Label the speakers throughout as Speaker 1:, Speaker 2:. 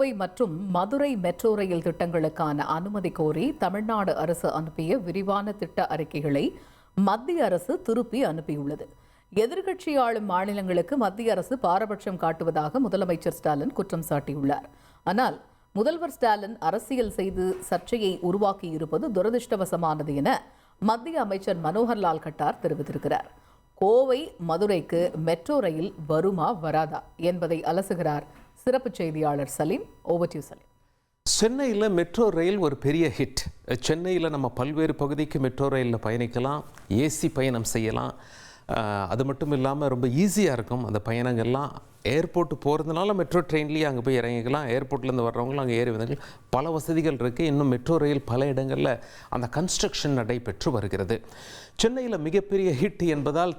Speaker 1: கோவை மற்றும் Madurai metro rail திட்டங்களுக்கான அனுமதி கோரி தமிழ்நாடு அரசு அனுப்பிய விரிவான திட்ட அறிக்கைகளை மத்திய அரசு திருப்பி அனுப்பியுள்ளது. எதிர்க்கட்சி ஆளும் மாநிலங்களுக்கு மத்திய அரசு பாரபட்சம் காட்டுவதாக முதலமைச்சர் ஸ்டாலின் குற்றம் சாட்டியுள்ளார். ஆனால் முதல்வர் ஸ்டாலின் அரசியல் செய்து சர்ச்சையை உருவாக்கியிருப்பது துரதிருஷ்டவசமானது என மத்திய அமைச்சர் மனோகர்லால் கட்டார் தெரிவித்திருக்கிறார். கோவை மதுரைக்கு மெட்ரோ ரயில் வருமா வராதா என்பதை அலசுகிறார் சிறப்பு செய்தியாளர் Salim. Over to you Salim.
Speaker 2: சென்னையில் மெட்ரோ ரயில் ஒரு பெரிய ஹிட். சென்னையில் நம்ம பல்வேறு பகுதிக்கு மெட்ரோ ரயிலில் பயணிக்கலாம், ஏசி பயணம் செய்யலாம். அது மட்டும் இல்லாமல் ரொம்ப ஈஸியாக இருக்கும் அந்த பயணங்கள்லாம். ஏர்போர்ட்டு போகிறதுனால மெட்ரோ ட்ரெயின்லேயே அங்கே போய் இறங்கிக்கலாம். ஏர்போர்ட்லேருந்து வர்றவங்களும் அங்கே ஏறி வந்தாங்க. பல வசதிகள் இருக்குது. இன்னும் மெட்ரோ ரயில் பல இடங்களில் அந்த கன்ஸ்ட்ரக்ஷன் நடைபெற்று வருகிறது. சென்னையில் மிகப்பெரிய ஹிட் என்பதால்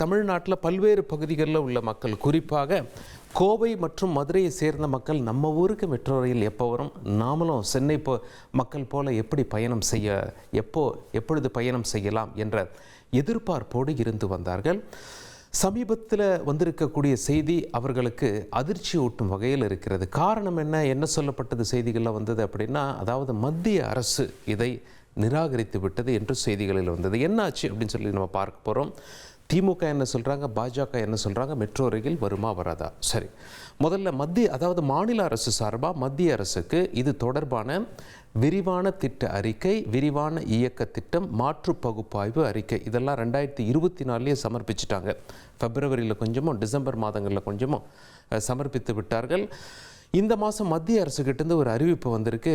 Speaker 2: தமிழ்நாட்டில் பல்வேறு பகுதிகளில் உள்ள மக்கள், குறிப்பாக கோவை மற்றும் மதுரையை சேர்ந்த மக்கள், நம்ம ஊருக்கு மெட்ரோ ரயில் எப்போ வரும், நாமளும் சென்னை மக்கள் போல எப்படி பயணம் செய்ய, எப்பொழுது பயணம் செய்யலாம் என்ற எதிர்பார்ப்போடு இருந்து வந்தார்கள். சமீபத்தில் வந்திருக்கக்கூடிய செய்தி அவர்களுக்கு அதிர்ச்சி ஊட்டும் வகையில் இருக்கிறது. காரணம் என்ன சொல்லப்பட்டது செய்திகளில் வந்தது அப்படின்னா, அதாவது மத்திய அரசு இதை நிராகரித்து விட்டது என்று செய்திகளில் வந்தது. என்னாச்சு அப்படின்னு சொல்லி நம்ம பார்க்க போகிறோம். திமுக என்ன சொல்கிறாங்க, பாஜக என்ன சொல்கிறாங்க, மெட்ரோ ரயில் வருமா வராதா? சரி, முதல்ல அதாவது மாநில அரசு சார்பாக மத்திய அரசுக்கு இது தொடர்பான விரிவான திட்ட அறிக்கை, விரிவான இயக்க திட்டம், மாற்று பகுப்பாய்வு அறிக்கை இதெல்லாம் 2024 சமர்ப்பிச்சிட்டாங்க. பிப்ரவரியில் கொஞ்சமும் டிசம்பர் மாதங்களில் கொஞ்சமும் சமர்ப்பித்து விட்டார்கள். இந்த மாதம் மத்திய அரசுகிட்டேருந்து ஒரு அறிவிப்பு வந்திருக்கு.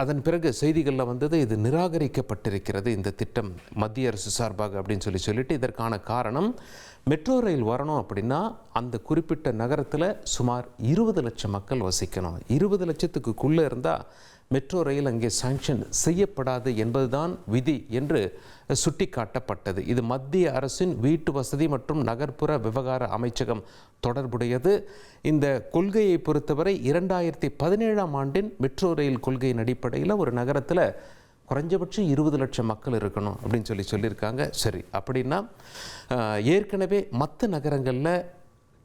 Speaker 2: அதன் பிறகு செய்திகளில் வந்தது, இது நிராகரிக்கப்பட்டிருக்கிறது இந்த திட்டம் மத்திய அரசு சார்பாக அப்படின்னு சொல்லிட்டு இதற்கான காரணம், மெட்ரோ ரயில் வரணும் அப்படின்னா அந்த குறிப்பிட்ட நகரத்தில் சுமார் 20 லட்சம் மக்கள் வசிக்கணும். 20 லட்சத்துக்குள்ளே இருந்தால் மெட்ரோ ரயில் அங்கே சாங்ஷன் செய்யப்படாது என்பதுதான் விதி என்று சுட்டிக்காட்டப்பட்டது. இது மத்திய அரசின் வீட்டு வசதி மற்றும் நகர்ப்புற விவகார அமைச்சகம் தொடர்புடையது. இந்த கொள்கையை பொறுத்தவரை 2017ஆம் ஆண்டின் மெட்ரோ ரயில் கொள்கையின் அடிப்படையில் ஒரு நகரத்தில் குறைஞ்சபட்சம் 20 லட்சம் மக்கள் இருக்கணும் அப்படின்னு சொல்லியிருக்காங்க. சரி, அப்படின்னா ஏற்கனவே மற்ற நகரங்களில்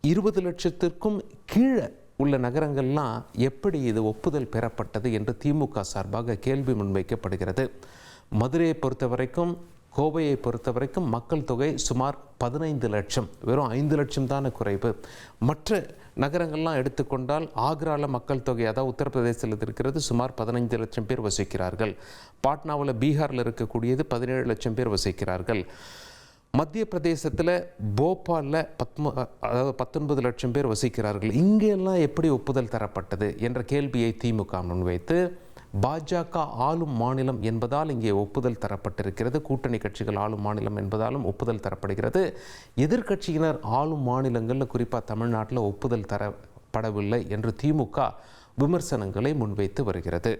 Speaker 2: 20 லட்சத்திற்கும் கீழே உள்ள நகரங்கள்லாம் எப்படி இது ஒப்புதல் பெறப்பட்டது என்று திமுக சார்பாக கேள்வி முன்வைக்கப்படுகிறது. மதுரையை பொறுத்த வரைக்கும், கோவையை பொறுத்த வரைக்கும் மக்கள் தொகை சுமார் 15 லட்சம், வெறும் 5 லட்சம் தானே குறைவு. மற்ற நகரங்கள்லாம் எடுத்துக்கொண்டால் ஆக்ராவில் மக்கள் தொகை, அதாவது உத்தரப்பிரதேசத்தில் இருக்கிறது, சுமார் 15 லட்சம் பேர் வசிக்கிறார்கள். பாட்னாவில், பீகாரில் இருக்கக்கூடியது 17 லட்சம் பேர் வசிக்கிறார்கள். மத்திய பிரதேசத்தில் போபாலில் 19 லட்சம் பேர் வசிக்கிறார்கள். இங்கெல்லாம் எப்படி ஒப்புதல் தரப்பட்டது என்ற கேள்வியை திமுக முன்வைத்து, பாஜக ஆளும் மாநிலம் என்பதால் இங்கே ஒப்புதல் தரப்பட்டிருக்கிறது, கூட்டணி கட்சிகள் ஆளும் மாநிலம் என்பதாலும் ஒப்புதல் தரப்படுகிறது, எதிர்க்கட்சியினர் ஆளும் மாநிலங்களில் குறிப்பாக தமிழ்நாட்டில் ஒப்புதல் தரப்படவில்லை என்று திமுக விமர்சனங்களை முன்வைத்து வருகிறது.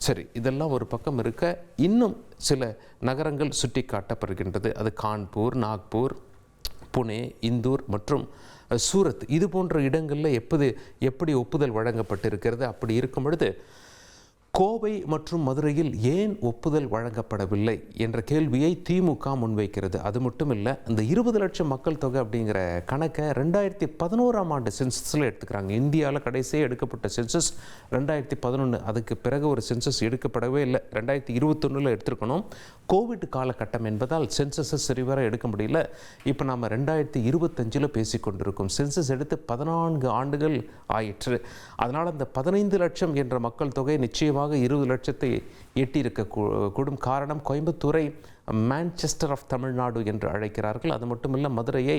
Speaker 2: சரி, இதெல்லாம் ஒரு பக்கம் இருக்க, இன்னும் சில நகரங்கள் சுட்டி காட்டப்படுகின்றது. அது கான்பூர், நாக்பூர், புனே, இந்தூர் மற்றும் சூரத். இது போன்ற இடங்களில் எப்படி ஒப்புதல் வழங்கப்பட்டிருக்கிறது. அப்படி இருக்கும் பொழுது கோவை மற்றும் மதுரையில் ஏன் ஒப்புதல் வழங்கப்படவில்லை என்ற கேள்வியை திமுக முன்வைக்கிறது. அது மட்டும் இல்லை, இந்த 20 லட்சம் மக்கள் தொகை அப்படிங்கிற கணக்கை 2011ஆம் ஆண்டு சென்சஸில் எடுத்துக்கிறாங்க. இந்தியாவில் கடைசியாக எடுக்கப்பட்ட சென்சஸ் 2011. அதுக்கு பிறகு ஒரு சென்சஸ் எடுக்கப்படவே இல்லை. 2021 எடுத்திருக்கணும். கோவிட் காலகட்டம் என்பதால் சென்சஸை சரிவர எடுக்க முடியல. இப்போ நாம் 2025 பேசிக்கொண்டிருக்கோம். சென்சஸ் எடுத்து 14 ஆண்டுகள் ஆயிற்று. அதனால் அந்த 15 லட்சம் என்ற மக்கள் தொகை நிச்சயமாக 20 லட்சத்தை எட்டியிருக்கக்கூடும். காரணம், கோயம்புத்தூரை மான்செஸ்டர் ஆஃப் தமிழ்நாடு என்று அழைக்கிறார்கள். அது மட்டுமில்லை, மதுரையை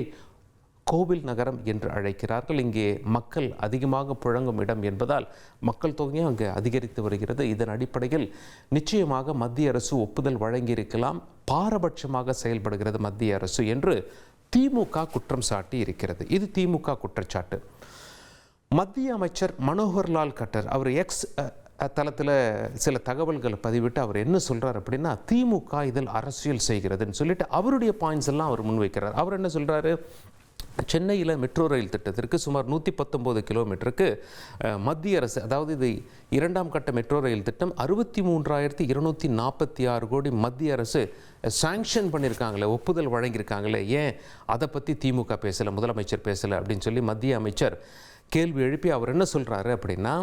Speaker 2: கோவில் நகரம் என்று அழைக்கிறார்கள். இங்கே மக்கள் அதிகமாக புழங்கும் இடம் என்பதால் மக்கள் தொகையும் அங்கே அதிகரித்து வருகிறது. இதன் அடிப்படையில் நிச்சயமாக மத்திய அரசு ஒப்புதல் வழங்கியிருக்கலாம். பாரபட்சமாக செயல்படுகிறது மத்திய அரசு என்று திமுக குற்றம் சாட்டி இருக்கிறது. இது திமுக குற்றச்சாட்டு. மத்திய அமைச்சர் மனோகர்லால் கட்டர் அவர் எக்ஸ் தளத்தில் சில தகவல்களை பதிவிட்டு அவர் என்ன சொல்கிறார் அப்படின்னா, திமுக இதில் அரசியல் செய்கிறதுன்னு சொல்லிட்டு அவருடைய பாயிண்ட்ஸ் எல்லாம் அவர் முன்வைக்கிறார். அவர் என்ன சொல்கிறாரு, சென்னையில் மெட்ரோ ரயில் திட்டத்திற்கு சுமார் 119 கிலோமீட்டருக்கு மத்திய அரசு, அதாவது இது 2ஆம் கட்ட மெட்ரோ ரயில் திட்டம் 63,246 கோடி மத்திய அரசு சாங்ஷன் பண்ணியிருக்காங்களே, ஒப்புதல் வழங்கியிருக்காங்களே, ஏன் அதை பற்றி திமுக பேசலை, முதலமைச்சர் பேசலை அப்படின்னு சொல்லி மத்திய அமைச்சர் கேள்வி எழுப்பி அவர் என்ன சொல்கிறாரு அப்படின்னா,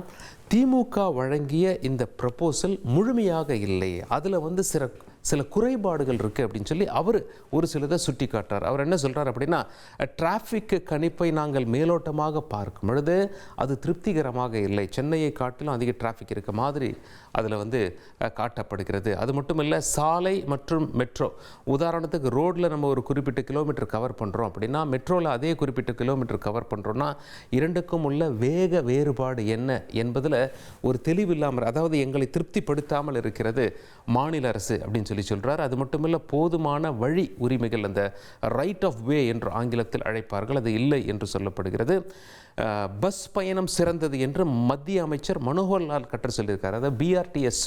Speaker 2: திமுக வழங்கிய இந்த ப்ரப்போசல் முழுமையாக இல்லை, அதில் சில குறைபாடுகள் இருக்குது அப்படின்னு சொல்லி அவர் ஒரு சிலதை சுட்டி காட்டுறார். அவர் என்ன சொல்கிறார் அப்படின்னா, டிராஃபிக் கணிப்பை நாங்கள் மேலோட்டமாக பார்க்கும் பொழுது அது திருப்திகரமாக இல்லை, சென்னையை காட்டிலும் அதிக டிராஃபிக் இருக்க மாதிரி அதில் காட்டப்படுகிறது. அது மட்டும் இல்லை, சாலை மற்றும் மெட்ரோ, உதாரணத்துக்கு ரோட்டில் நம்ம ஒரு குறிப்பிட்ட கிலோமீட்டர் கவர் பண்ணுறோம் அப்படின்னா, மெட்ரோவில் அதே குறிப்பிட்ட கிலோமீட்டர் கவர் பண்ணுறோன்னா இரண்டுக்கும் உள்ள வேக வேறுபாடு என்ன என்பதில் ஒரு தெளிவில்லாமல், அதாவது எங்களை திருப்திப்படுத்தாமல் இருக்கிறது மாநில அரசு அப்படின்னு சொல்கிறார். அது மட்டும் இல்லை, போதுமான வழி உரிமைகள், அந்த ரைட் ஆஃப் வே என்று ஆங்கிலத்தில் அழைப்பார்கள், அது இல்லை என்று சொல்லப்படுகிறது. பஸ் பயணம் சிறந்தது என்று மத்திய அமைச்சர் மனோகர் லால் கட்டர் சொல்லியிருக்கார். அதாவது பிஆர்டிஎஸ்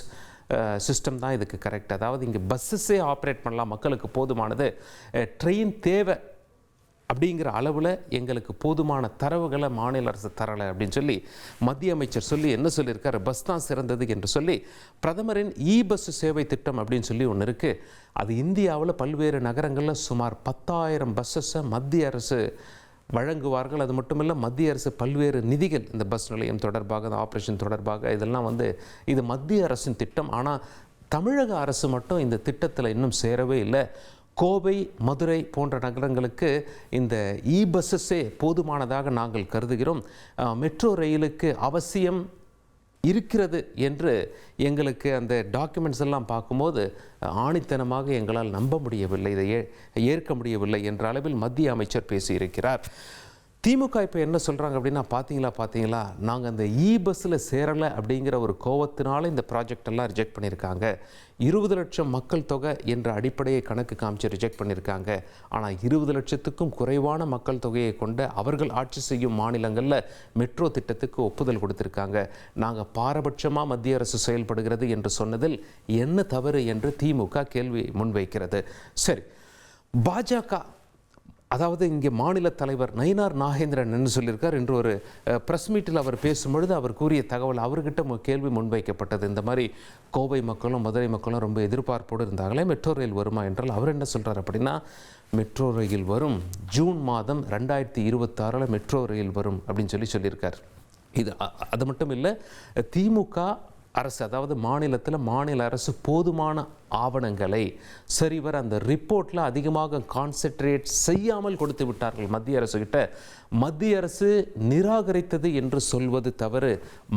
Speaker 2: சிஸ்டம் தான் இதுக்கு கரெக்ட். அதாவது இங்கே பஸ்ஸஸே ஆப்ரேட் பண்ணலாம், மக்களுக்கு போதுமானது, ட்ரெயின் தேவை அப்படிங்கிற அளவில் எங்களுக்கு போதுமான தரவுகளை மாநில அரசு தரலை அப்படின்னு சொல்லி மத்திய அமைச்சர் சொல்லி என்ன சொல்லியிருக்காரு, பஸ் தான் சிறந்தது என்று சொல்லி. பிரதமரின் பஸ் சேவை திட்டம் அப்படின்னு சொல்லி ஒன்று இருக்குது. அது இந்தியாவில் பல்வேறு நகரங்களில் சுமார் 10,000 பஸ்ஸஸை மத்திய அரசு வழங்குவார்கள். அது மட்டும் இல்லை, மத்திய அரசு பல்வேறு நிதிகள் இந்த பஸ் நிலையம் தொடர்பாக, ஆப்ரேஷன் தொடர்பாக இதெல்லாம் இது மத்திய அரசின் திட்டம். ஆனால் தமிழக அரசு மட்டும் இந்த திட்டத்தில் இன்னும் சேரவே இல்லை. கோவை, மதுரை போன்ற நகரங்களுக்கு இந்த பஸ்ஸஸே போதுமானதாக நாங்கள் கருதுகிறோம். மெட்ரோ ரயிலுக்கு அவசியம் இருக்கிறது என்று எங்களுக்கு அந்த டாக்குமெண்ட்ஸ் எல்லாம் பார்க்கும்போது ஆணித்தனமாக எங்களால் நம்ப முடியவில்லை, இதை ஏற்க முடியவில்லை என்ற அளவில் மத்திய அமைச்சர் பேசியிருக்கிறார். திமுக இப்போ என்ன சொல்கிறாங்க அப்படின்னா, பார்த்தீங்களா நாங்கள் அந்த பஸ்ஸில் சேரலை அப்படிங்கிற ஒரு கோவத்தினால இந்த ப்ராஜெக்ட் எல்லாம் ரிஜெக்ட் பண்ணியிருக்காங்க. 20 லட்சம் மக்கள் தொகை என்ற அடிப்படையை கணக்கு காமிச்சு ரிஜெக்ட் பண்ணியிருக்காங்க. ஆனால் 20 லட்சத்துக்கும் குறைவான மக்கள் தொகையை கொண்ட அவர்கள் ஆட்சி செய்யும் மாநிலங்களில் மெட்ரோ திட்டத்துக்கு ஒப்புதல் கொடுத்துருக்காங்க. நாங்கள் பாரபட்சமாக மத்திய அரசு செயல்படுகிறது என்று சொன்னதில் என்ன தவறு என்று திமுக கேள்வி முன்வைக்கிறது. சரி, பாஜக, அதாவது இங்கே மாநில தலைவர் நயினார் நாகேந்திரன் என்ன சொல்லியிருக்கார், இன்று ஒரு ப்ரெஸ் மீட்டில் அவர் பேசும்பொழுது அவர் கூறிய தகவல், அவர்கிட்ட கேள்வி முன்வைக்கப்பட்டது. இந்த மாதிரி கோவை மக்களும் மதுரை மக்களும் ரொம்ப எதிர்பார்ப்போடு இருந்தாங்களே, மெட்ரோ ரயில் வருமா என்றால் அவர் என்ன சொல்கிறார் அப்படின்னா, மெட்ரோ ரயில் வரும், ஜூன் மாதம் 2026 மெட்ரோ ரயில் வரும் அப்படின்னு சொல்லியிருக்கார். இது அது மட்டும் இல்லை, திமுக அரசு, அதாவது மாநில அரசு போதுமான ஆவணங்களை சரிவர அந்த ரிப்போர்ட்டில் அதிகமாக கான்சென்ட்ரேட் செய்யாமல் கொடுத்து விட்டார்கள் மத்திய அரசு கிட்ட. மத்திய அரசு நிராகரித்தது என்று சொல்வது தவறு,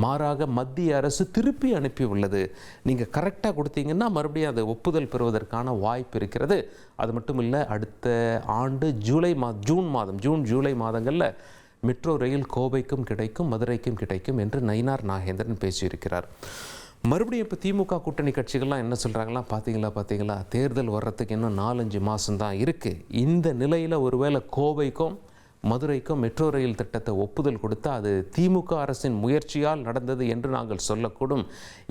Speaker 2: மாறாக மத்திய அரசு திருப்பி அனுப்பி உள்ளது. நீங்கள் கரெக்டாக கொடுத்தீங்கன்னா மறுபடியும் அதை ஒப்புதல் பெறுவதற்கான வாய்ப்பு இருக்கிறது. அது மட்டும் இல்லை, அடுத்த ஆண்டு ஜூன் ஜூலை மாதங்களில் மெட்ரோ ரயில் கோவைக்கும் கிடைக்கும், மதுரைக்கும் கிடைக்கும் என்று நயினார் நாகேந்திரன் பேசியிருக்கிறார். மறுபடியும் இப்போ திமுக கூட்டணி கட்சிகள்லாம் என்ன சொல்கிறாங்களா, பார்த்தீங்களா தேர்தல் வர்றதுக்கு இன்னும் 4-5 மாதம்தான் இருக்குது. இந்த நிலையில் ஒருவேளை கோவைக்கும் மதுரைக்கும் மெட்ரோ ரயில் திட்டத்தை ஒப்புதல் கொடுத்தா அது திமுக அரசின் முயற்சியால் நடந்தது என்று நாங்கள் சொல்லக்கூடும்.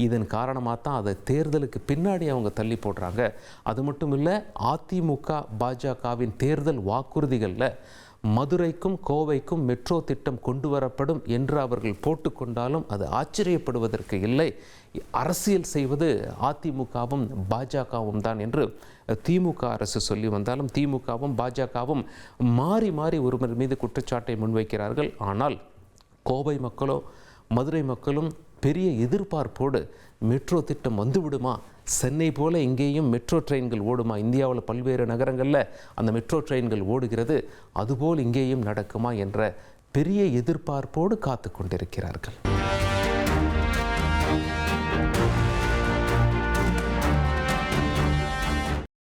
Speaker 2: இதன் காரணமாக தான் அதை தேர்தலுக்கு பின்னாடி அவங்க தள்ளி போடுறாங்க. அது மட்டும் இல்லை, அதிமுக பாஜகவின் தேர்தல் வாக்குறுதிகளில் மதுரைக்கும் கோவைக்கும் மெட்ரோ திட்டம் கொண்டு வரப்படும் என்று அவர்கள் போட்டுக்கொண்டாலும் அது ஆச்சரியப்படுவதற்கு இல்லை. அரசியல் செய்வது அதிமுகவும் பாஜகவும் தான் என்று திமுக அரசு சொல்லி வந்தாலும் திமுகவும் பாஜகவும் மாறி மாறி ஒருவர் மீது குற்றச்சாட்டை முன்வைக்கிறார்கள். ஆனால் கோவை மக்களோ மதுரை மக்களும் பெரிய எதிர்பார்ப்போடு மெட்ரோ திட்டம் வந்துவிடுமா, சென்னை போல இங்கேயும் மெட்ரோ ட்ரெயின்கள் ஓடுமா, இந்தியாவில் பல்வேறு நகரங்களில் அந்த மெட்ரோ ட்ரெயின்கள் ஓடுகிறது, அதுபோல் இங்கேயும் நடக்குமா என்ற பெரிய எதிர்பார்ப்போடு காத்து கொண்டிருக்கிறார்கள்.